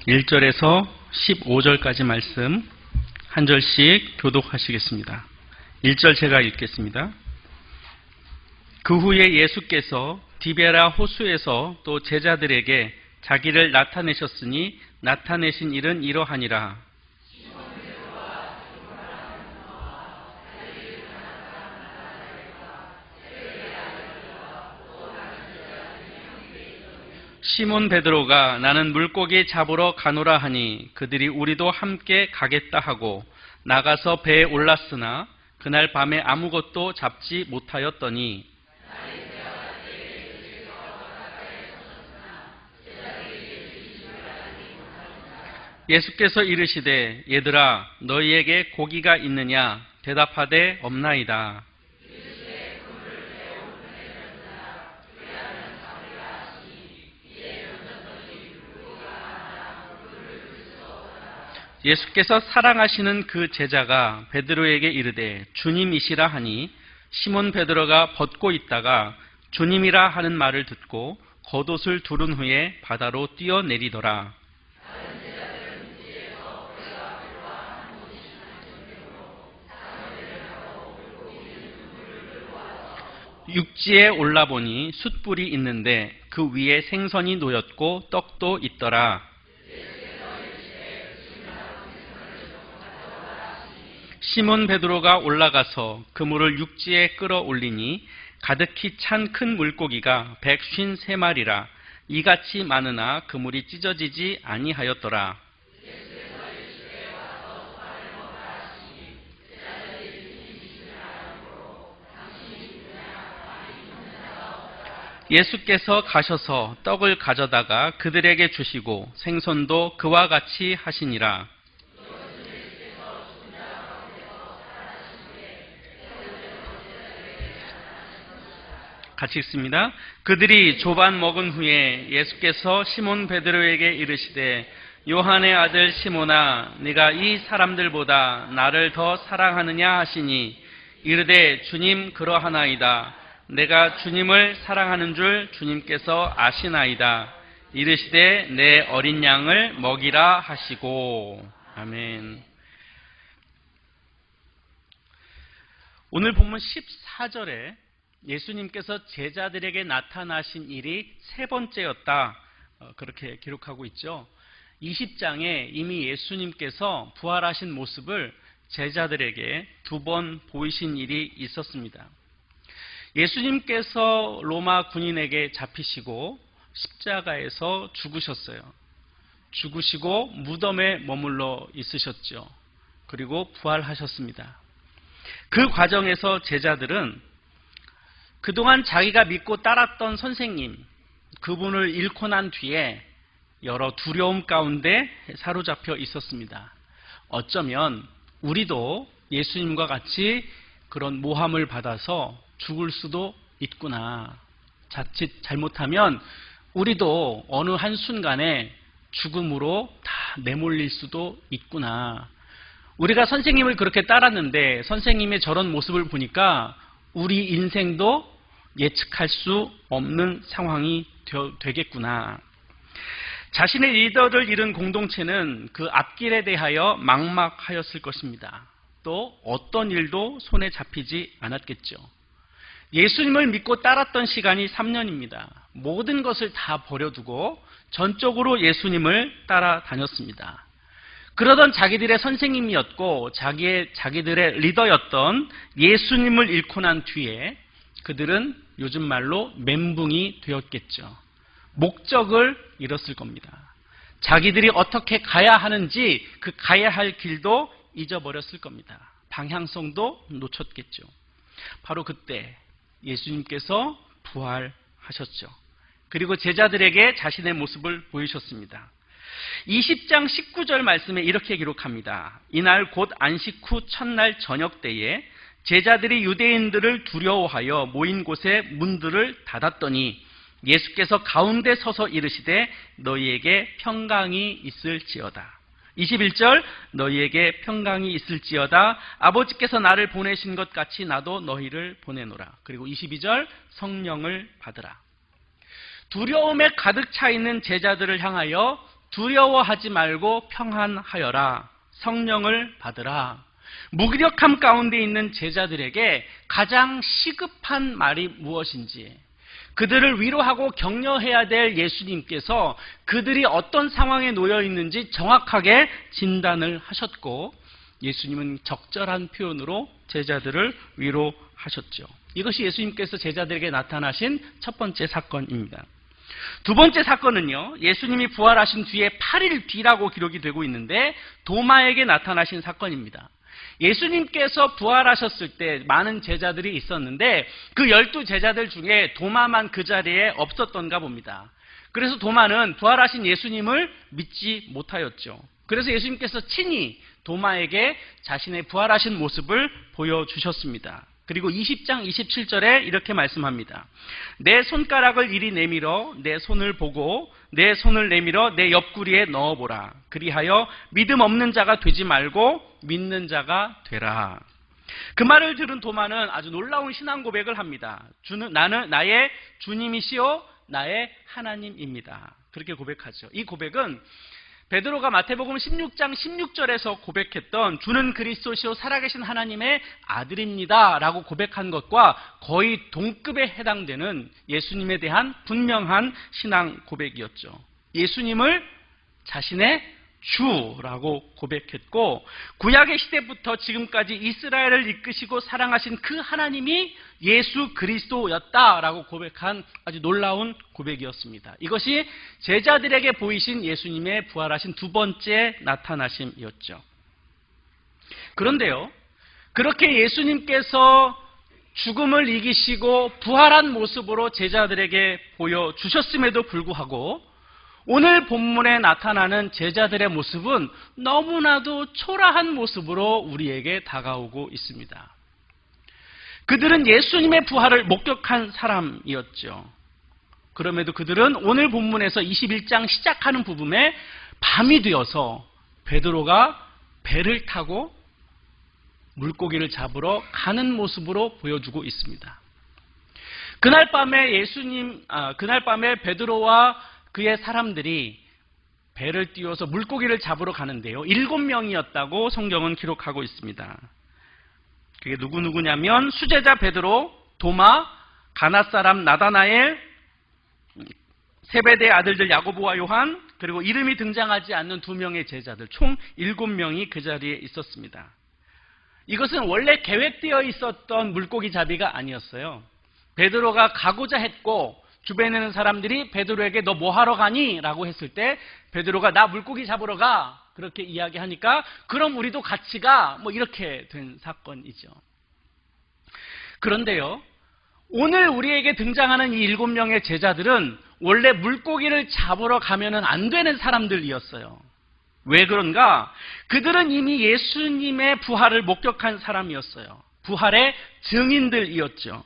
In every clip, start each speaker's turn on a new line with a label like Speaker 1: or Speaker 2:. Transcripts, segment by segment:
Speaker 1: 1절에서 15절까지 말씀 한 절씩 교독하시겠습니다. 1절 제가 읽겠습니다. 그 후에 예수께서 디베라 호수에서 또 제자들에게 자기를 나타내셨으니 나타내신 일은 이러하니라. 시몬 베드로가 나는 물고기 잡으러 가노라 하니 그들이 우리도 함께 가겠다 하고 나가서 배에 올랐으나 그날 밤에 아무것도 잡지 못하였더니 예수께서 이르시되 얘들아 너희에게 고기가 있느냐 대답하되 없나이다. 예수께서 사랑하시는 그 제자가 베드로에게 이르되 주님이시라 하니 시몬 베드로가 벗고 있다가 주님이라 하는 말을 듣고 겉옷을 두른 후에 바다로 뛰어내리더라. 육지에 올라보니 숯불이 있는데 그 위에 생선이 놓였고 떡도 있더라. 시몬 베드로가 올라가서 그물을 육지에 끌어올리니 가득히 찬 큰 물고기가 153마리라 이같이 많으나 그물이 찢어지지 아니하였더라. 예수께서 가셔서 떡을 가져다가 그들에게 주시고 생선도 그와 같이 하시니라. 같이 읽습니다. 그들이 조반 먹은 후에 예수께서 시몬 베드로에게 이르시되 요한의 아들 시몬아 네가 이 사람들보다 나를 더 사랑하느냐 하시니 이르되 주님 그러하나이다. 내가 주님을 사랑하는 줄 주님께서 아시나이다. 이르시되 내 어린 양을 먹이라 하시고. 아멘. 오늘 본문 14절에 예수님께서 제자들에게 나타나신 일이 세 번째였다. 그렇게 기록하고 있죠. 20장에 이미 예수님께서 부활하신 모습을 제자들에게 2번 보이신 일이 있었습니다. 예수님께서 로마 군인에게 잡히시고 십자가에서 죽으셨어요. 죽으시고 무덤에 머물러 있으셨죠. 그리고 부활하셨습니다. 그 과정에서 제자들은 그동안 자기가 믿고 따랐던 선생님, 그분을 잃고 난 뒤에 여러 두려움 가운데 사로잡혀 있었습니다. 어쩌면 우리도 예수님과 같이 그런 모함을 받아서 죽을 수도 있구나. 자칫 잘못하면 우리도 어느 한순간에 죽음으로 다 내몰릴 수도 있구나. 우리가 선생님을 그렇게 따랐는데 선생님의 저런 모습을 보니까 우리 인생도 예측할 수 없는 상황이 되겠구나. 자신의 리더를 잃은 공동체는 그 앞길에 대하여 막막하였을 것입니다. 또 어떤 일도 손에 잡히지 않았겠죠. 예수님을 믿고 따랐던 시간이 3년입니다. 모든 것을 다 버려두고 전적으로 예수님을 따라다녔습니다. 그러던 자기들의 선생님이었고 자기들의 리더였던 예수님을 잃고 난 뒤에 그들은 요즘 말로 멘붕이 되었겠죠. 목적을 잃었을 겁니다. 자기들이 어떻게 가야 하는지 그 가야 할 길도 잊어버렸을 겁니다. 방향성도 놓쳤겠죠. 바로 그때 예수님께서 부활하셨죠. 그리고 제자들에게 자신의 모습을 보이셨습니다. 20장 19절 말씀에 이렇게 기록합니다. 이날 곧 안식 후 첫날 저녁 때에 제자들이 유대인들을 두려워하여 모인 곳에 문들을 닫았더니 예수께서 가운데 서서 이르시되 너희에게 평강이 있을지어다. 21절 너희에게 평강이 있을지어다. 아버지께서 나를 보내신 것 같이 나도 너희를 보내노라. 그리고 22절 성령을 받으라. 두려움에 가득 차 있는 제자들을 향하여 두려워하지 말고 평안하여라. 성령을 받으라. 무기력함 가운데 있는 제자들에게 가장 시급한 말이 무엇인지, 그들을 위로하고 격려해야 될 예수님께서 그들이 어떤 상황에 놓여 있는지 정확하게 진단을 하셨고, 예수님은 적절한 표현으로 제자들을 위로하셨죠. 이것이 예수님께서 제자들에게 나타나신 첫 번째 사건입니다. 두 번째 사건은요, 예수님이 부활하신 뒤에 8일 뒤라고 기록이 되고 있는데 도마에게 나타나신 사건입니다. 예수님께서 부활하셨을 때 많은 제자들이 있었는데 그 12제자들 중에 도마만 그 자리에 없었던가 봅니다. 그래서 도마는 부활하신 예수님을 믿지 못하였죠. 그래서 예수님께서 친히 도마에게 자신의 부활하신 모습을 보여주셨습니다. 그리고 20장 27절에 이렇게 말씀합니다. 내 손가락을 이리 내밀어 내 손을 보고 내 손을 내밀어 내 옆구리에 넣어보라. 그리하여 믿음 없는 자가 되지 말고 믿는 자가 되라. 그 말을 들은 도마는 아주 놀라운 신앙 고백을 합니다. 나는 나의 주님이시요 나의 하나님입니다. 그렇게 고백하죠. 이 고백은 베드로가 마태복음 16장 16절에서 고백했던 주는 그리스도시요 살아계신 하나님의 아들입니다 라고 고백한 것과 거의 동급에 해당되는 예수님에 대한 분명한 신앙 고백이었죠. 예수님을 자신의 주라고 고백했고, 구약의 시대부터 지금까지 이스라엘을 이끄시고 사랑하신 그 하나님이 예수 그리스도였다라고 고백한 아주 놀라운 고백이었습니다. 이것이 제자들에게 보이신 예수님의 부활하신 두 번째 나타나심이었죠. 그런데요, 그렇게 예수님께서 죽음을 이기시고 부활한 모습으로 제자들에게 보여주셨음에도 불구하고 오늘 본문에 나타나는 제자들의 모습은 너무나도 초라한 모습으로 우리에게 다가오고 있습니다. 그들은 예수님의 부활을 목격한 사람이었죠. 그럼에도 그들은 오늘 본문에서 21장 시작하는 부분에 밤이 되어서 베드로가 배를 타고 물고기를 잡으러 가는 모습으로 보여주고 있습니다. 그날 밤에 베드로와 그의 사람들이 배를 띄워서 물고기를 잡으러 가는데요. 7명이었다고 성경은 기록하고 있습니다. 그게 누구냐면 수제자 베드로, 도마, 가나 사람 나다나엘, 세베대의 아들들 야고보와 요한, 그리고 이름이 등장하지 않는 2명의 제자들, 총 7명이 그 자리에 있었습니다. 이것은 원래 계획되어 있었던 물고기 잡이가 아니었어요. 베드로가 가고자 했고 주변에 있는 사람들이 베드로에게 너 뭐 하러 가니? 라고 했을 때 베드로가 나 물고기 잡으러 가. 그렇게 이야기하니까 그럼 우리도 같이 가. 뭐 이렇게 된 사건이죠. 그런데요, 오늘 우리에게 등장하는 이 7명의 제자들은 원래 물고기를 잡으러 가면은 안 되는 사람들이었어요. 왜 그런가? 그들은 이미 예수님의 부활을 목격한 사람이었어요. 부활의 증인들이었죠.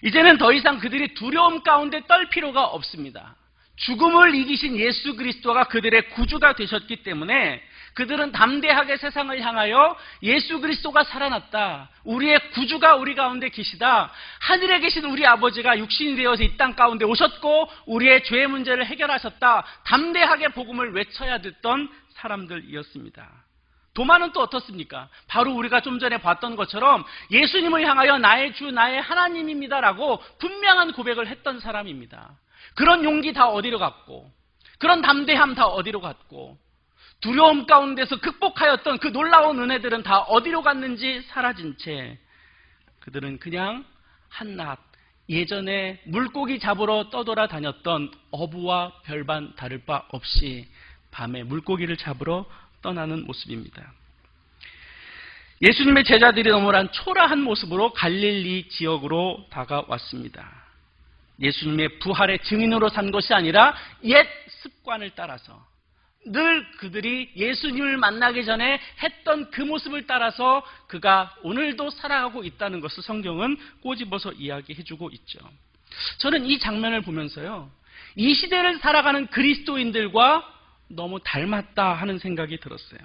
Speaker 1: 이제는 더 이상 그들이 두려움 가운데 떨 필요가 없습니다. 죽음을 이기신 예수 그리스도가 그들의 구주가 되셨기 때문에 그들은 담대하게 세상을 향하여 예수 그리스도가 살아났다. 우리의 구주가 우리 가운데 계시다. 하늘에 계신 우리 아버지가 육신이 되어서 이 땅 가운데 오셨고 우리의 죄의 문제를 해결하셨다. 담대하게 복음을 외쳐야 됐던 사람들이었습니다. 도마는 또 어떻습니까? 바로 우리가 좀 전에 봤던 것처럼 예수님을 향하여 나의 주, 나의 하나님입니다라고 분명한 고백을 했던 사람입니다. 그런 용기 다 어디로 갔고, 그런 담대함 다 어디로 갔고, 두려움 가운데서 극복하였던 그 놀라운 은혜들은 다 어디로 갔는지 사라진 채 그들은 그냥 한낱 예전에 물고기 잡으러 떠돌아다녔던 어부와 별반 다를 바 없이 밤에 물고기를 잡으러 떠나는 모습입니다. 예수님의 제자들이 너무나 초라한 모습으로 갈릴리 지역으로 다가왔습니다. 예수님의 부활의 증인으로 산 것이 아니라 옛 습관을 따라서 늘 그들이 예수님을 만나기 전에 했던 그 모습을 따라서 그가 오늘도 살아가고 있다는 것을 성경은 꼬집어서 이야기해주고 있죠. 저는 이 장면을 보면서요, 이 시대를 살아가는 그리스도인들과 너무 닮았다 하는 생각이 들었어요.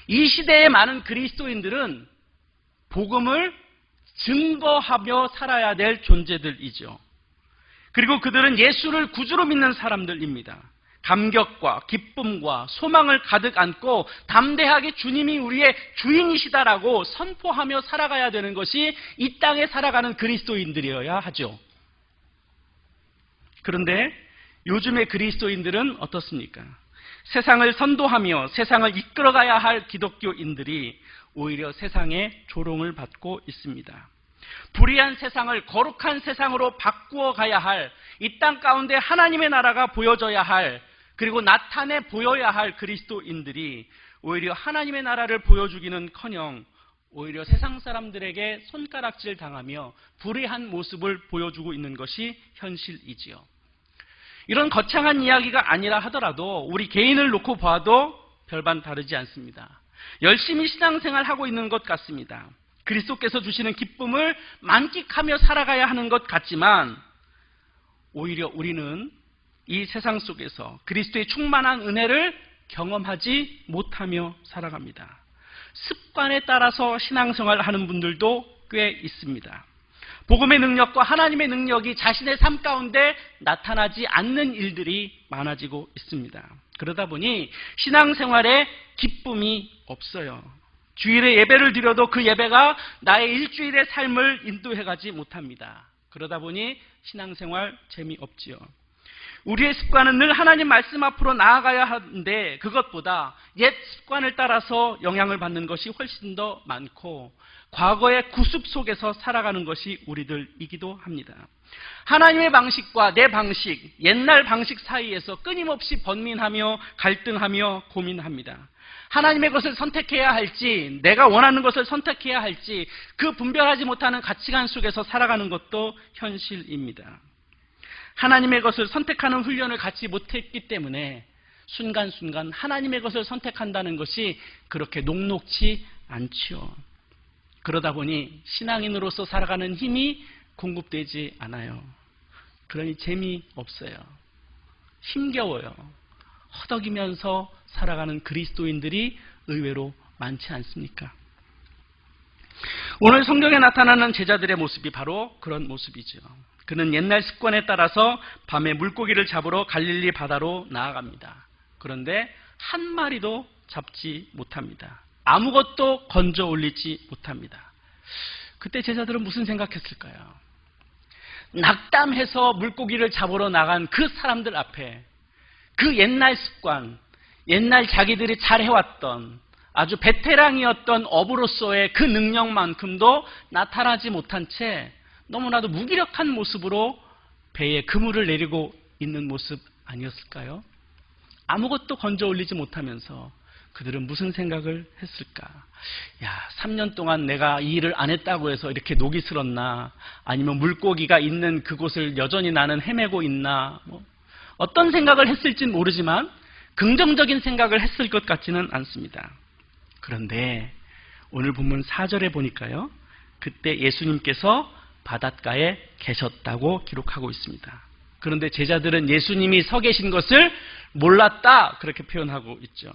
Speaker 1: 이 시대의 많은 그리스도인들은 복음을 증거하며 살아야 될 존재들이죠. 그리고 그들은 예수를 구주로 믿는 사람들입니다. 감격과 기쁨과 소망을 가득 안고 담대하게 주님이 우리의 주인이시다라고 선포하며 살아가야 되는 것이 이 땅에 살아가는 그리스도인들이어야 하죠. 그런데 요즘의 그리스도인들은 어떻습니까? 세상을 선도하며 세상을 이끌어가야 할 기독교인들이 오히려 세상의 조롱을 받고 있습니다. 불의한 세상을 거룩한 세상으로 바꾸어 가야 할, 이 땅 가운데 하나님의 나라가 보여져야 할, 그리고 나타내 보여야 할 그리스도인들이 오히려 하나님의 나라를 보여주기는커녕 오히려 세상 사람들에게 손가락질 당하며 불의한 모습을 보여주고 있는 것이 현실이지요. 이런 거창한 이야기가 아니라 하더라도 우리 개인을 놓고 봐도 별반 다르지 않습니다. 열심히 신앙생활 하고 있는 것 같습니다. 그리스도께서 주시는 기쁨을 만끽하며 살아가야 하는 것 같지만 오히려 우리는 이 세상 속에서 그리스도의 충만한 은혜를 경험하지 못하며 살아갑니다. 습관에 따라서 신앙생활을 하는 분들도 꽤 있습니다. 복음의 능력과 하나님의 능력이 자신의 삶 가운데 나타나지 않는 일들이 많아지고 있습니다. 그러다 보니 신앙생활에 기쁨이 없어요. 주일에 예배를 드려도 그 예배가 나의 일주일의 삶을 인도해가지 못합니다. 그러다 보니 신앙생활 재미없지요. 우리의 습관은 늘 하나님 말씀 앞으로 나아가야 하는데 그것보다 옛 습관을 따라서 영향을 받는 것이 훨씬 더 많고 과거의 구습 속에서 살아가는 것이 우리들이기도 합니다. 하나님의 방식과 내 방식, 옛날 방식 사이에서 끊임없이 번민하며 갈등하며 고민합니다. 하나님의 것을 선택해야 할지 내가 원하는 것을 선택해야 할지 그 분별하지 못하는 가치관 속에서 살아가는 것도 현실입니다. 하나님의 것을 선택하는 훈련을 갖지 못했기 때문에 순간순간 하나님의 것을 선택한다는 것이 그렇게 녹록지 않지요. 그러다 보니 신앙인으로서 살아가는 힘이 공급되지 않아요. 그러니 재미없어요. 힘겨워요. 허덕이면서 살아가는 그리스도인들이 의외로 많지 않습니까? 오늘 성경에 나타나는 제자들의 모습이 바로 그런 모습이죠. 그는 옛날 습관에 따라서 밤에 물고기를 잡으러 갈릴리 바다로 나아갑니다. 그런데 한 마리도 잡지 못합니다. 아무것도 건져 올리지 못합니다. 그때 제자들은 무슨 생각했을까요? 낙담해서 물고기를 잡으러 나간 그 사람들 앞에 그 옛날 습관, 옛날 자기들이 잘 해왔던 아주 베테랑이었던 어부로서의 그 능력만큼도 나타나지 못한 채 너무나도 무기력한 모습으로 배에 그물을 내리고 있는 모습 아니었을까요? 아무것도 건져 올리지 못하면서 그들은 무슨 생각을 했을까? 야, 3년 동안 내가 이 일을 안 했다고 해서 이렇게 녹이 슬었나? 아니면 물고기가 있는 그곳을 여전히 나는 헤매고 있나? 어떤 생각을 했을진 모르지만 긍정적인 생각을 했을 것 같지는 않습니다. 그런데 오늘 본문 4절에 보니까요. 그때 예수님께서 바닷가에 계셨다고 기록하고 있습니다. 그런데 제자들은 예수님이 서 계신 것을 몰랐다 그렇게 표현하고 있죠.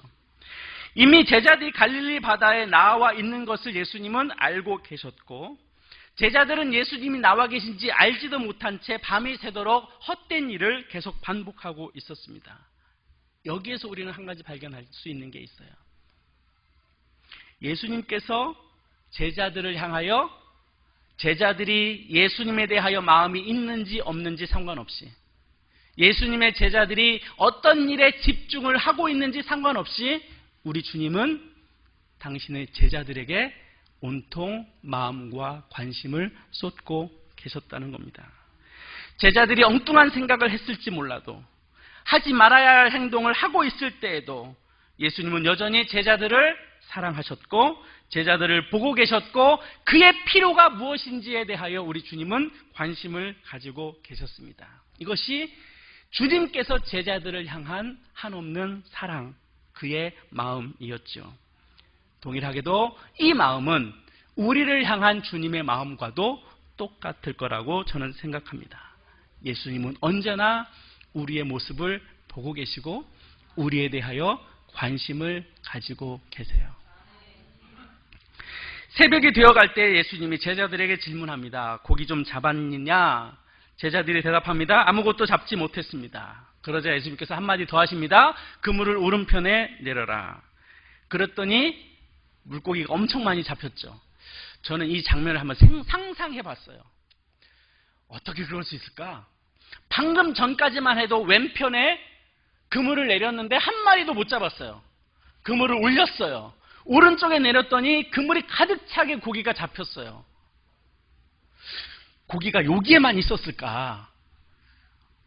Speaker 1: 이미 제자들이 갈릴리 바다에 나와 있는 것을 예수님은 알고 계셨고 제자들은 예수님이 나와 계신지 알지도 못한 채 밤이 새도록 헛된 일을 계속 반복하고 있었습니다. 여기에서 우리는 한 가지 발견할 수 있는 게 있어요. 예수님께서 제자들을 향하여 제자들이 예수님에 대하여 마음이 있는지 없는지 상관없이 예수님의 제자들이 어떤 일에 집중을 하고 있는지 상관없이 우리 주님은 당신의 제자들에게 온통 마음과 관심을 쏟고 계셨다는 겁니다. 제자들이 엉뚱한 생각을 했을지 몰라도 하지 말아야 할 행동을 하고 있을 때에도 예수님은 여전히 제자들을 사랑하셨고 제자들을 보고 계셨고 그의 필요가 무엇인지에 대하여 우리 주님은 관심을 가지고 계셨습니다. 이것이 주님께서 제자들을 향한 한없는 사랑, 그의 마음이었죠. 동일하게도 이 마음은 우리를 향한 주님의 마음과도 똑같을 거라고 저는 생각합니다. 예수님은 언제나 우리의 모습을 보고 계시고 우리에 대하여 관심을 가지고 계세요. 새벽이 되어갈 때 예수님이 제자들에게 질문합니다. 고기 좀 잡았느냐? 제자들이 대답합니다. 아무것도 잡지 못했습니다. 그러자 예수님께서 한마디 더 하십니다. 그물을 오른편에 내려라. 그랬더니 물고기가 엄청 많이 잡혔죠. 저는 이 장면을 한번 상상해 봤어요. 어떻게 그럴 수 있을까? 방금 전까지만 해도 왼편에 그물을 내렸는데 한 마리도 못 잡았어요. 그물을 올렸어요. 오른쪽에 내렸더니 그물이 가득 차게 고기가 잡혔어요. 고기가 여기에만 있었을까?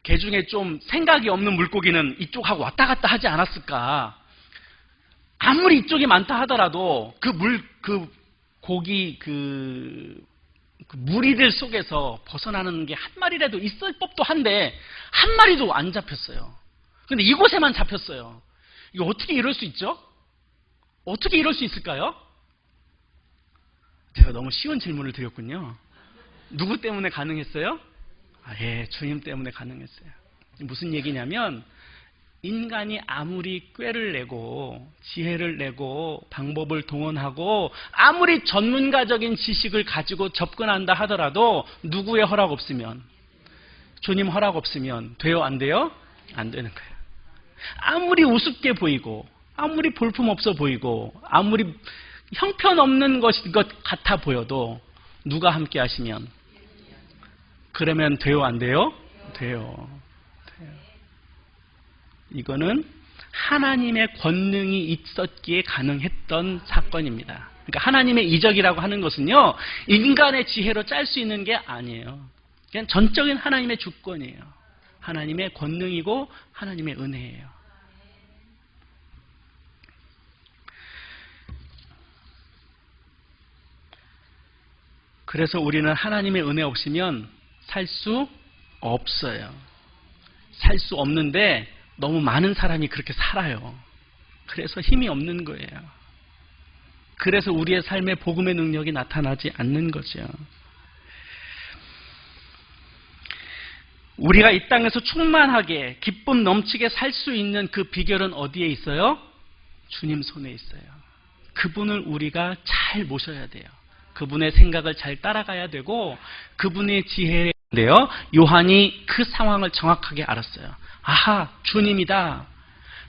Speaker 1: 개 중에 좀 생각이 없는 물고기는 이쪽하고 왔다 갔다 하지 않았을까? 아무리 이쪽이 많다 하더라도 그 무리들 속에서 벗어나는 게 한 마리라도 있을 법도 한데 한 마리도 안 잡혔어요. 근데 이곳에만 잡혔어요. 이거 어떻게 이럴 수 있죠? 어떻게 이럴 수 있을까요? 제가 너무 쉬운 질문을 드렸군요. 누구 때문에 가능했어요? 주님 때문에 가능했어요. 무슨 얘기냐면 인간이 아무리 꾀를 내고 지혜를 내고 방법을 동원하고 아무리 전문가적인 지식을 가지고 접근한다 하더라도 누구의 허락 없으면, 주님 허락 없으면 돼요? 안 돼요? 안 되는 거예요. 아무리 우습게 보이고 아무리 볼품없어 보이고 아무리 형편없는 것인 것 같아 보여도 누가 함께 하시면, 그러면 돼요? 안 돼요? 돼요. 이거는 하나님의 권능이 있었기에 가능했던 사건입니다. 그러니까 하나님의 이적이라고 하는 것은요, 인간의 지혜로 짤 수 있는 게 아니에요. 그냥 전적인 하나님의 주권이에요. 하나님의 권능이고 하나님의 은혜예요. 그래서 우리는 하나님의 은혜 없으면 살 수 없어요. 살 수 없는데 너무 많은 사람이 그렇게 살아요. 그래서 힘이 없는 거예요. 그래서 우리의 삶에 복음의 능력이 나타나지 않는 거죠. 우리가 이 땅에서 충만하게 기쁨 넘치게 살 수 있는 그 비결은 어디에 있어요? 주님 손에 있어요. 그분을 우리가 잘 모셔야 돼요. 그분의 생각을 잘 따라가야 되고 그분의 지혜인데요. 요한이 그 상황을 정확하게 알았어요. 아하, 주님이다.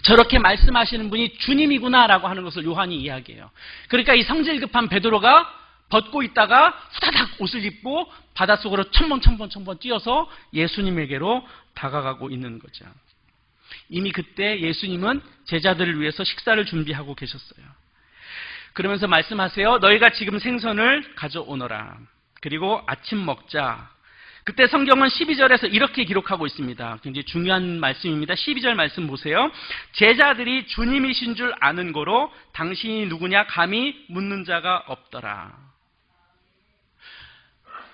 Speaker 1: 저렇게 말씀하시는 분이 주님이구나 라고 하는 것을 요한이 이야기해요. 그러니까 이 성질 급한 베드로가 벗고 있다가 후다닥 옷을 입고 바닷속으로 첨벙 뛰어서 예수님에게로 다가가고 있는 거죠. 이미 그때 예수님은 제자들을 위해서 식사를 준비하고 계셨어요. 그러면서 말씀하세요. 너희가 지금 생선을 가져오너라. 그리고 아침 먹자. 그때 성경은 12절에서 이렇게 기록하고 있습니다. 굉장히 중요한 말씀입니다. 12절 말씀 보세요. 제자들이 주님이신 줄 아는 거로 당신이 누구냐 감히 묻는 자가 없더라.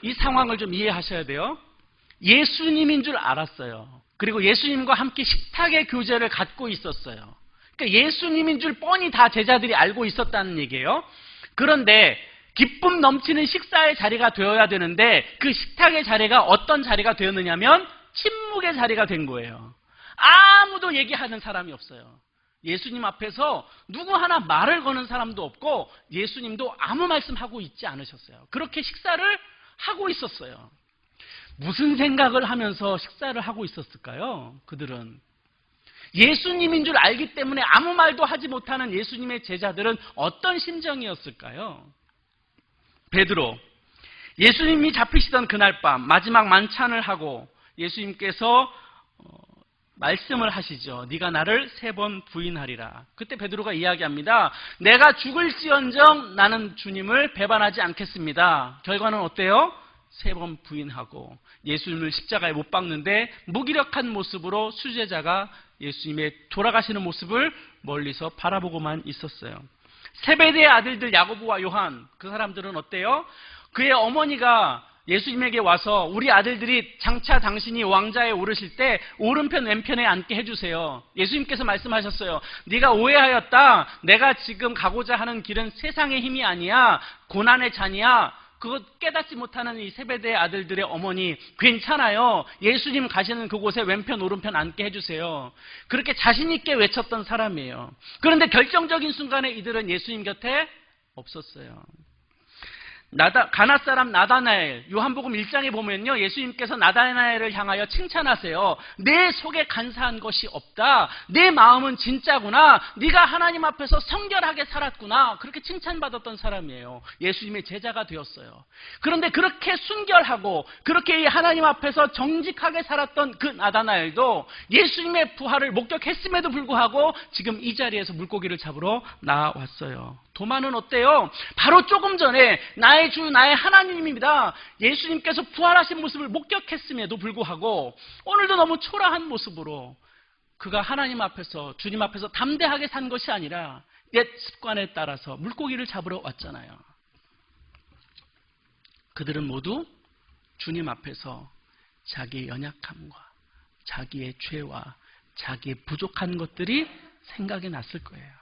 Speaker 1: 이 상황을 좀 이해하셔야 돼요. 예수님인 줄 알았어요. 그리고 예수님과 함께 식탁의 교제를 갖고 있었어요. 그러니까 예수님인 줄 뻔히 다 제자들이 알고 있었다는 얘기예요. 그런데 기쁨 넘치는 식사의 자리가 되어야 되는데 그 식탁의 자리가 어떤 자리가 되었느냐면 침묵의 자리가 된 거예요. 아무도 얘기하는 사람이 없어요. 예수님 앞에서 누구 하나 말을 거는 사람도 없고 예수님도 아무 말씀하고 있지 않으셨어요. 그렇게 식사를 하고 있었어요. 무슨 생각을 하면서 식사를 하고 있었을까요? 그들은 예수님인 줄 알기 때문에 아무 말도 하지 못하는 예수님의 제자들은 어떤 심정이었을까요? 베드로, 예수님이 잡히시던 그날 밤 마지막 만찬을 하고 예수님께서 말씀을 하시죠. 네가 나를 3번 부인하리라. 그때 베드로가 이야기합니다. 내가 죽을지언정 나는 주님을 배반하지 않겠습니다. 결과는 어때요? 3번 부인하고 예수님을 십자가에 못 박는데 무기력한 모습으로 수제자가 예수님의 돌아가시는 모습을 멀리서 바라보고만 있었어요. 세베대의 아들들 야고보와 요한, 그 사람들은 어때요? 그의 어머니가 예수님에게 와서 우리 아들들이 장차 당신이 왕자에 오르실 때 오른편 왼편에 앉게 해주세요. 예수님께서 말씀하셨어요. 네가 오해하였다. 내가 지금 가고자 하는 길은 세상의 힘이 아니야. 고난의 잔이야. 그것 깨닫지 못하는 이 세베대의 아들들의 어머니, 괜찮아요. 예수님 가시는 그곳에 왼편 오른편 앉게 해주세요. 그렇게 자신 있게 외쳤던 사람이에요. 그런데 결정적인 순간에 이들은 예수님 곁에 없었어요. 가낫 사람 나다나엘, 요한복음 1장에 보면요, 예수님께서 나다나엘을 향하여 칭찬하세요. 내 속에 간사한 것이 없다. 내 마음은 진짜구나. 네가 하나님 앞에서 성결하게 살았구나. 그렇게 칭찬받았던 사람이에요. 예수님의 제자가 되었어요. 그런데 그렇게 순결하고 그렇게 하나님 앞에서 정직하게 살았던 그 나다나엘도 예수님의 부활을 목격했음에도 불구하고 지금 이 자리에서 물고기를 잡으러 나왔어요. 도마는 어때요? 바로 조금 전에 나의 주, 나의 하나님입니다. 예수님께서 부활하신 모습을 목격했음에도 불구하고 오늘도 너무 초라한 모습으로 그가 하나님 앞에서, 주님 앞에서 담대하게 산 것이 아니라 옛 습관에 따라서 물고기를 잡으러 왔잖아요. 그들은 모두 주님 앞에서 자기의 연약함과 자기의 죄와 자기의 부족한 것들이 생각이 났을 거예요.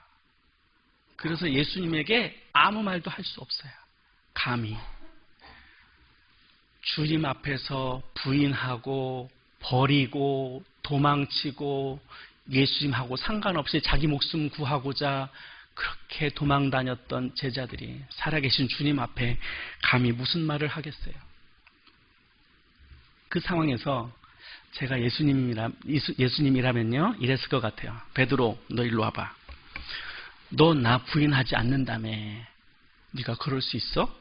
Speaker 1: 그래서 예수님에게 아무 말도 할 수 없어요. 감히 주님 앞에서 부인하고 버리고 도망치고 예수님하고 상관없이 자기 목숨 구하고자 그렇게 도망 다녔던 제자들이 살아계신 주님 앞에 감히 무슨 말을 하겠어요? 그 상황에서 제가 예수님이라면요 이랬을 것 같아요. 베드로, 너 일로 와봐. 너 나 부인하지 않는다며. 네가 그럴 수 있어?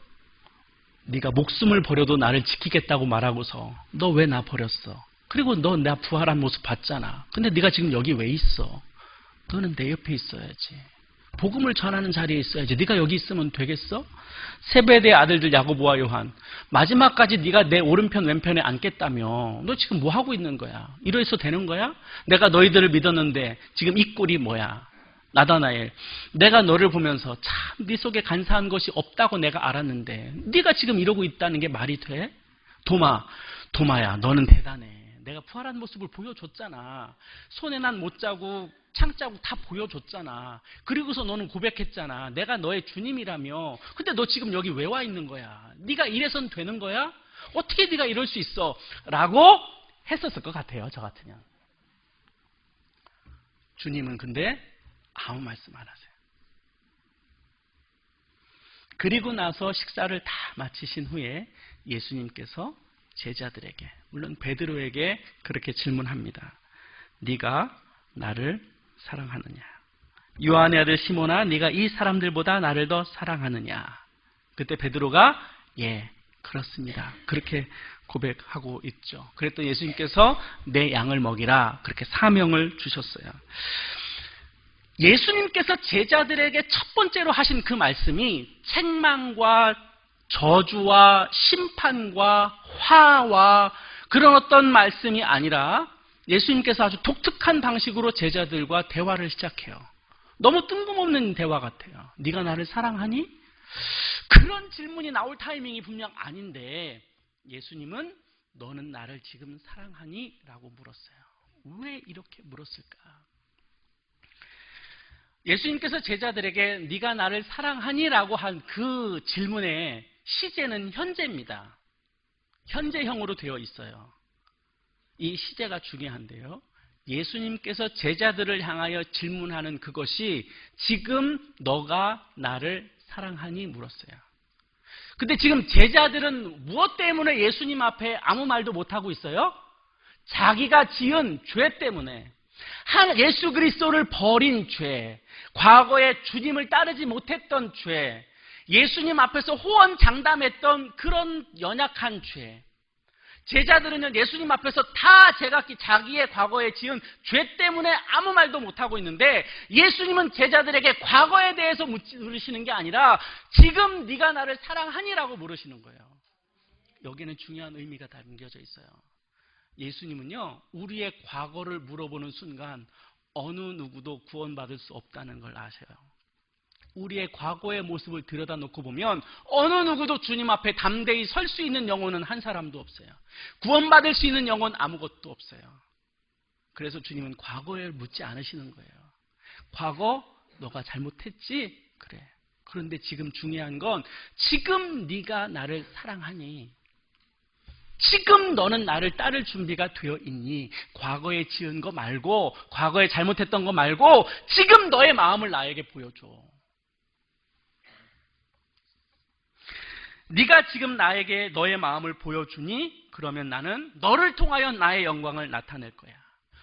Speaker 1: 네가 목숨을 버려도 나를 지키겠다고 말하고서 너 왜 나 버렸어? 그리고 너 나 부활한 모습 봤잖아. 근데 네가 지금 여기 왜 있어? 너는 내 옆에 있어야지. 복음을 전하는 자리에 있어야지. 네가 여기 있으면 되겠어? 세베대의 아들들 야고보와 요한, 마지막까지 네가 내 오른편 왼편에 앉겠다며. 너 지금 뭐 하고 있는 거야? 이래서 되는 거야? 내가 너희들을 믿었는데 지금 이 꼴이 뭐야? 나다나엘, 내가 너를 보면서 참 네 속에 간사한 것이 없다고 내가 알았는데 네가 지금 이러고 있다는 게 말이 돼? 도마야, 너는 대단해. 내가 부활한 모습을 보여줬잖아. 손에 난 못자국, 창자국 다 보여줬잖아. 그리고서 너는 고백했잖아. 내가 너의 주님이라며. 근데 너 지금 여기 왜 와 있는 거야? 네가 이래선 되는 거야? 어떻게 네가 이럴 수 있어? 라고 했었을 것 같아요. 저 같으면. 주님은 근데 아무 말씀 안 하세요. 그리고 나서 식사를 다 마치신 후에 예수님께서 제자들에게, 물론 베드로에게 그렇게 질문합니다. 네가 나를 사랑하느냐? 요한의 아들 시몬아, 네가 이 사람들보다 나를 더 사랑하느냐? 그때 베드로가 예, 그렇습니다. 그렇게 고백하고 있죠. 그랬더니 예수님께서 내 양을 먹이라 그렇게 사명을 주셨어요. 예수님께서 제자들에게 첫 번째로 하신 그 말씀이 책망과 저주와 심판과 화와 그런 어떤 말씀이 아니라 예수님께서 아주 독특한 방식으로 제자들과 대화를 시작해요. 너무 뜬금없는 대화 같아요. 네가 나를 사랑하니? 그런 질문이 나올 타이밍이 분명 아닌데 예수님은 너는 나를 지금 사랑하니? 라고 물었어요. 왜 이렇게 물었을까? 예수님께서 제자들에게 네가 나를 사랑하니? 라고 한 그 질문의 시제는 현재입니다. 현재형으로 되어 있어요. 이 시제가 중요한데요. 예수님께서 제자들을 향하여 질문하는 그것이 지금 너가 나를 사랑하니? 물었어요. 근데 지금 제자들은 무엇 때문에 예수님 앞에 아무 말도 못하고 있어요? 자기가 지은 죄 때문에. 예수 그리스도를 버린 죄, 과거에 주님을 따르지 못했던 죄, 예수님 앞에서 호언장담했던 그런 연약한 죄. 제자들은요, 예수님 앞에서 다 제각기 자기의 과거에 지은 죄 때문에 아무 말도 못하고 있는데 예수님은 제자들에게 과거에 대해서 물으시는 게 아니라 지금 네가 나를 사랑하니라고 물으시는 거예요. 여기는 중요한 의미가 담겨져 있어요. 예수님은요, 우리의 과거를 물어보는 순간 어느 누구도 구원받을 수 없다는 걸 아셔요. 우리의 과거의 모습을 들여다놓고 보면 어느 누구도 주님 앞에 담대히 설 수 있는 영혼은 한 사람도 없어요. 구원받을 수 있는 영혼 아무것도 없어요. 그래서 주님은 과거에 묻지 않으시는 거예요. 과거 너가 잘못했지? 그래. 그런데 지금 중요한 건 지금 네가 나를 사랑하니? 지금 너는 나를 따를 준비가 되어 있니? 과거에 지은 거 말고, 과거에 잘못했던 거 말고 지금 너의 마음을 나에게 보여줘. 네가 지금 나에게 너의 마음을 보여주니 그러면 나는 너를 통하여 나의 영광을 나타낼 거야.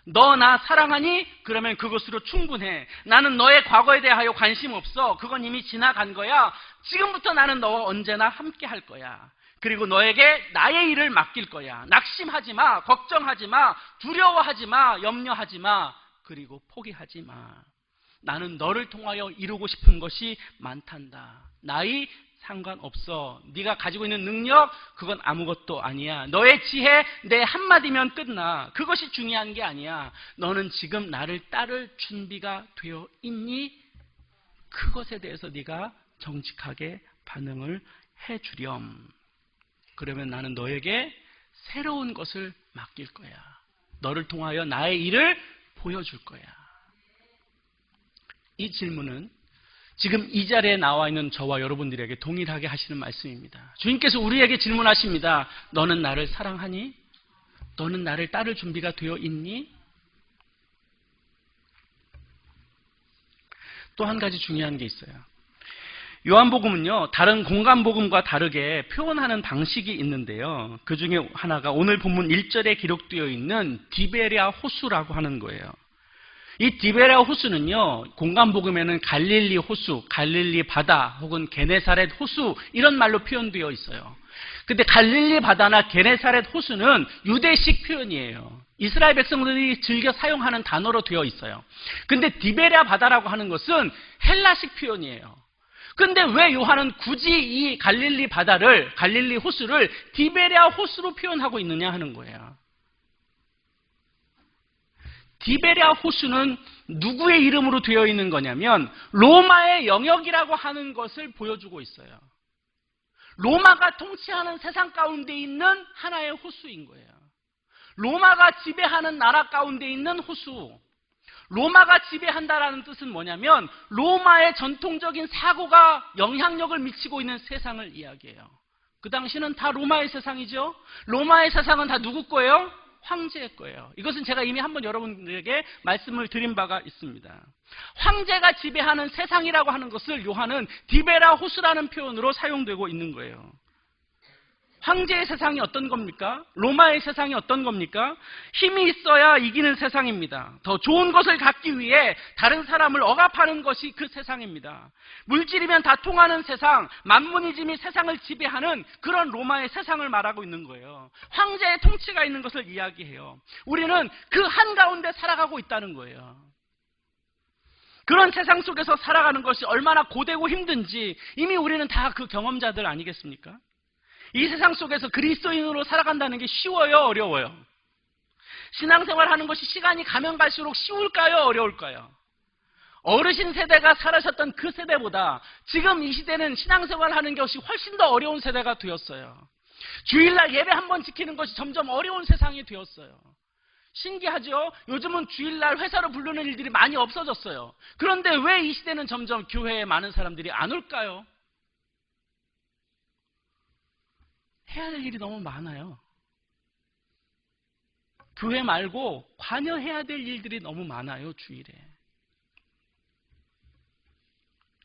Speaker 1: 너 나 사랑하니? 그러면 그것으로 충분해. 나는 너의 과거에 대하여 관심 없어. 그건 이미 지나간 거야. 지금부터 나는 너와 언제나 함께 할 거야. 그리고 너에게 나의 일을 맡길 거야. 낙심하지 마. 걱정하지 마. 두려워하지 마. 염려하지 마. 그리고 포기하지 마. 나는 너를 통하여 이루고 싶은 것이 많단다. 나이 상관없어. 네가 가지고 있는 능력 그건 아무것도 아니야. 너의 지혜 내 한마디면 끝나. 그것이 중요한 게 아니야. 너는 지금 나를 따를 준비가 되어 있니? 그것에 대해서 네가 정직하게 반응을 해주렴. 그러면 나는 너에게 새로운 것을 맡길 거야. 너를 통하여 나의 일을 보여줄 거야. 이 질문은 지금 이 자리에 나와 있는 저와 여러분들에게 동일하게 하시는 말씀입니다. 주님께서 우리에게 질문하십니다. 너는 나를 사랑하니? 너는 나를 따를 준비가 되어 있니? 또 한 가지 중요한 게 있어요. 요한복음은요, 다른 공간복음과 다르게 표현하는 방식이 있는데요. 그 중에 하나가 오늘 본문 1절에 기록되어 있는 디베랴 호수라고 하는 거예요. 이 디베랴 호수는요, 공간복음에는 갈릴리 호수, 갈릴리 바다 혹은 게네사렛 호수 이런 말로 표현되어 있어요. 근데 갈릴리 바다나 게네사렛 호수는 유대식 표현이에요. 이스라엘 백성들이 즐겨 사용하는 단어로 되어 있어요. 근데 디베랴 바다라고 하는 것은 헬라식 표현이에요. 근데 왜 요한은 굳이 이 갈릴리 바다를, 갈릴리 호수를 디베랴 호수로 표현하고 있느냐 하는 거예요. 디베랴 호수는 누구의 이름으로 되어 있는 거냐면 로마의 영역이라고 하는 것을 보여주고 있어요. 로마가 통치하는 세상 가운데 있는 하나의 호수인 거예요. 로마가 지배하는 나라 가운데 있는 호수. 로마가 지배한다라는 뜻은 뭐냐면 로마의 전통적인 사고가 영향력을 미치고 있는 세상을 이야기해요. 그 당시는 다 로마의 세상이죠. 로마의 세상은 다 누구 거예요? 황제의 거예요. 이것은 제가 이미 한번 여러분들에게 말씀을 드린 바가 있습니다. 황제가 지배하는 세상이라고 하는 것을 요한은 디베랴 호수라는 표현으로 사용되고 있는 거예요. 황제의 세상이 어떤 겁니까? 로마의 세상이 어떤 겁니까? 힘이 있어야 이기는 세상입니다. 더 좋은 것을 갖기 위해 다른 사람을 억압하는 것이 그 세상입니다. 물질이면 다 통하는 세상, 만문이즘이 세상을 지배하는 그런 로마의 세상을 말하고 있는 거예요. 황제의 통치가 있는 것을 이야기해요. 우리는 그 한가운데 살아가고 있다는 거예요. 그런 세상 속에서 살아가는 것이 얼마나 고되고 힘든지 이미 우리는 다 그 경험자들 아니겠습니까? 이 세상 속에서 그리스도인으로 살아간다는 게 쉬워요, 어려워요? 신앙생활하는 것이 시간이 가면 갈수록 쉬울까요, 어려울까요? 어르신 세대가 살아셨던 그 세대보다 지금 이 시대는 신앙생활하는 것이 훨씬 더 어려운 세대가 되었어요. 주일날 예배 한번 지키는 것이 점점 어려운 세상이 되었어요. 신기하죠? 요즘은 주일날 회사로 부르는 일들이 많이 없어졌어요. 그런데 왜 이 시대는 점점 교회에 많은 사람들이 안 올까요? 해야 될 일이 너무 많아요. 교회 말고 관여해야 될 일들이 너무 많아요, 주일에.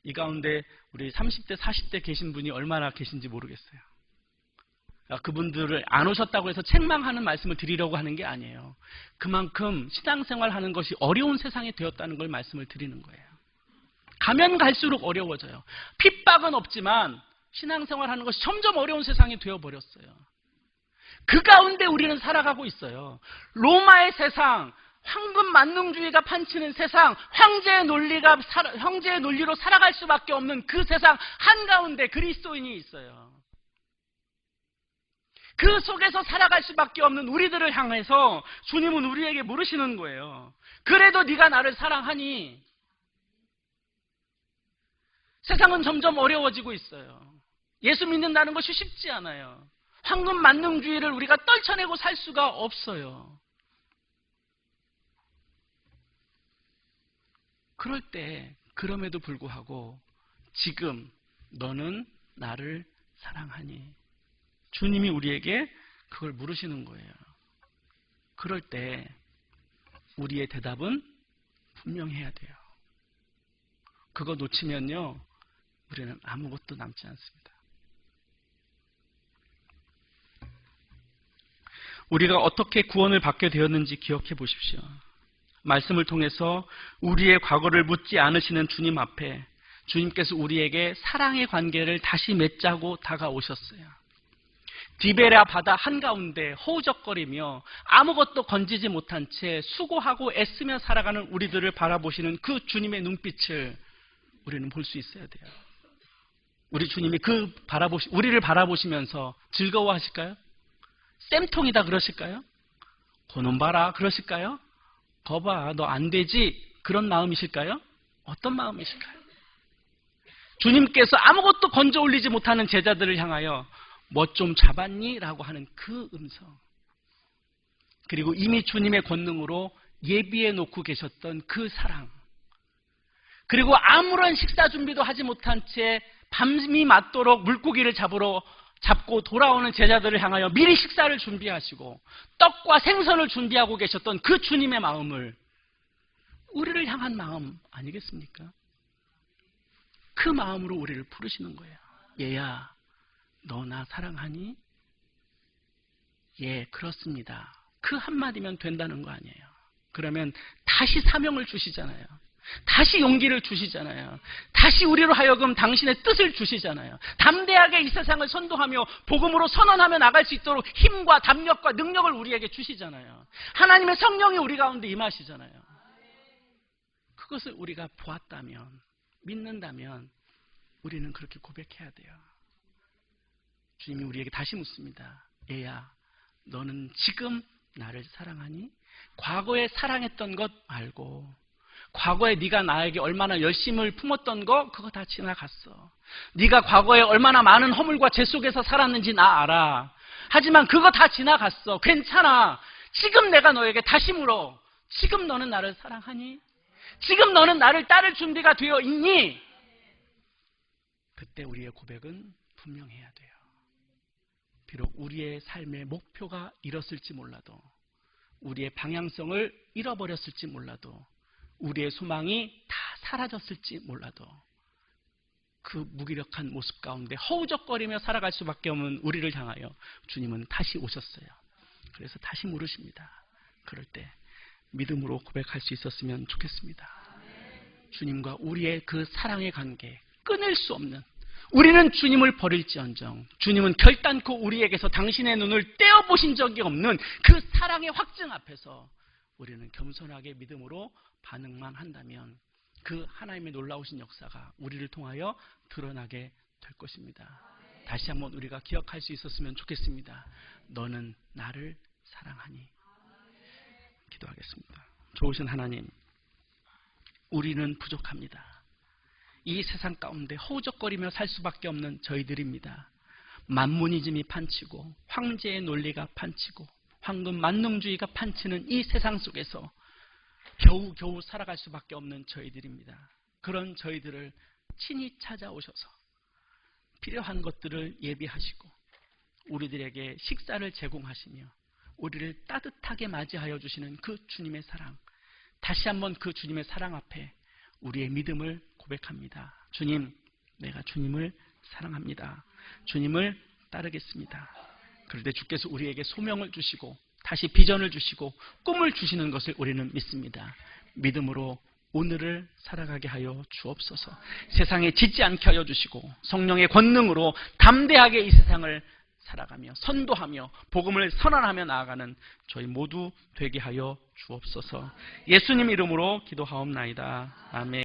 Speaker 1: 이 가운데 우리 30대, 40대 계신 분이 얼마나 계신지 모르겠어요. 그분들을 안 오셨다고 해서 책망하는 말씀을 드리려고 하는 게 아니에요. 그만큼 신앙생활 하는 것이 어려운 세상이 되었다는 걸 말씀을 드리는 거예요. 가면 갈수록 어려워져요. 핍박은 없지만 신앙생활 하는 것이 점점 어려운 세상이 되어버렸어요. 그 가운데 우리는 살아가고 있어요. 로마의 세상, 황금 만능주의가 판치는 세상, 황제의 논리로 살아갈 수밖에 없는 그 세상 한가운데 그리스도인이 있어요. 그 속에서 살아갈 수밖에 없는 우리들을 향해서 주님은 우리에게 물으시는 거예요. 그래도 네가 나를 사랑하니? 세상은 점점 어려워지고 있어요. 예수 믿는다는 것이 쉽지 않아요. 황금 만능주의를 우리가 떨쳐내고 살 수가 없어요. 그럴 때 그럼에도 불구하고 지금 너는 나를 사랑하니? 주님이 우리에게 그걸 물으시는 거예요. 그럴 때 우리의 대답은 분명해야 돼요. 그거 놓치면요, 우리는 아무것도 남지 않습니다. 우리가 어떻게 구원을 받게 되었는지 기억해 보십시오. 말씀을 통해서 우리의 과거를 묻지 않으시는 주님 앞에 주님께서 우리에게 사랑의 관계를 다시 맺자고 다가오셨어요. 디베랴 바다 한가운데 허우적거리며 아무것도 건지지 못한 채 수고하고 애쓰며 살아가는 우리들을 바라보시는 그 주님의 눈빛을 우리는 볼 수 있어야 돼요. 우리 주님이 우리를 바라보시면서 즐거워하실까요? 쌤통이다 그러실까요? 그놈 봐라 그러실까요? 거봐 너 안 되지 그런 마음이실까요? 어떤 마음이실까요? 주님께서 아무것도 건져 올리지 못하는 제자들을 향하여 뭐 좀 잡았니? 라고 하는 그 음성, 그리고 이미 주님의 권능으로 예비해 놓고 계셨던 그 사랑, 그리고 아무런 식사 준비도 하지 못한 채 밤이 맞도록 물고기를 잡고 돌아오는 제자들을 향하여 미리 식사를 준비하시고 떡과 생선을 준비하고 계셨던 그 주님의 마음을 우리를 향한 마음 아니겠습니까? 그 마음으로 우리를 부르시는 거예요. 얘야, 너 나 사랑하니? 예, 그렇습니다. 그 한마디면 된다는 거 아니에요. 그러면 다시 사명을 주시잖아요. 다시 용기를 주시잖아요. 다시 우리로 하여금 당신의 뜻을 주시잖아요. 담대하게 이 세상을 선도하며 복음으로 선언하며 나갈 수 있도록 힘과 담력과 능력을 우리에게 주시잖아요. 하나님의 성령이 우리 가운데 임하시잖아요. 그것을 우리가 보았다면, 믿는다면 우리는 그렇게 고백해야 돼요. 주님이 우리에게 다시 묻습니다. 얘야, 너는 지금 나를 사랑하니? 과거에 사랑했던 것 말고, 과거에 네가 나에게 얼마나 열심을 품었던 거 그거 다 지나갔어. 네가 과거에 얼마나 많은 허물과 죄 속에서 살았는지 나 알아. 하지만 그거 다 지나갔어. 괜찮아. 지금 내가 너에게 다시 물어. 지금 너는 나를 사랑하니? 지금 너는 나를 따를 준비가 되어 있니? 그때 우리의 고백은 분명해야 돼요. 비록 우리의 삶의 목표가 잃었을지 몰라도, 우리의 방향성을 잃어버렸을지 몰라도, 우리의 소망이 다 사라졌을지 몰라도 그 무기력한 모습 가운데 허우적거리며 살아갈 수밖에 없는 우리를 향하여 주님은 다시 오셨어요. 그래서 다시 물으십니다. 그럴 때 믿음으로 고백할 수 있었으면 좋겠습니다. 주님과 우리의 그 사랑의 관계 끊을 수 없는, 우리는 주님을 버릴지언정 주님은 결단코 우리에게서 당신의 눈을 떼어보신 적이 없는 그 사랑의 확증 앞에서 우리는 겸손하게 믿음으로 반응만 한다면 그 하나님의 놀라우신 역사가 우리를 통하여 드러나게 될 것입니다. 다시 한번 우리가 기억할 수 있었으면 좋겠습니다. 너는 나를 사랑하니. 기도하겠습니다. 좋으신 하나님, 우리는 부족합니다. 이 세상 가운데 허우적거리며 살 수밖에 없는 저희들입니다. 만문이즘이 판치고 황제의 논리가 판치고 황금 만능주의가 판치는 이 세상 속에서 겨우겨우 살아갈 수밖에 없는 저희들입니다. 그런 저희들을 친히 찾아오셔서 필요한 것들을 예비하시고 우리들에게 식사를 제공하시며 우리를 따뜻하게 맞이하여 주시는 그 주님의 사랑, 다시 한번 그 주님의 사랑 앞에 우리의 믿음을 고백합니다. 주님, 내가 주님을 사랑합니다. 주님을 따르겠습니다. 그럴 때 주께서 우리에게 소명을 주시고 다시 비전을 주시고 꿈을 주시는 것을 우리는 믿습니다. 믿음으로 오늘을 살아가게 하여 주옵소서. 세상에 짖지 않게 하여 주시고 성령의 권능으로 담대하게 이 세상을 살아가며 선도하며 복음을 선언하며 나아가는 저희 모두 되게 하여 주옵소서. 예수님 이름으로 기도하옵나이다. 아멘.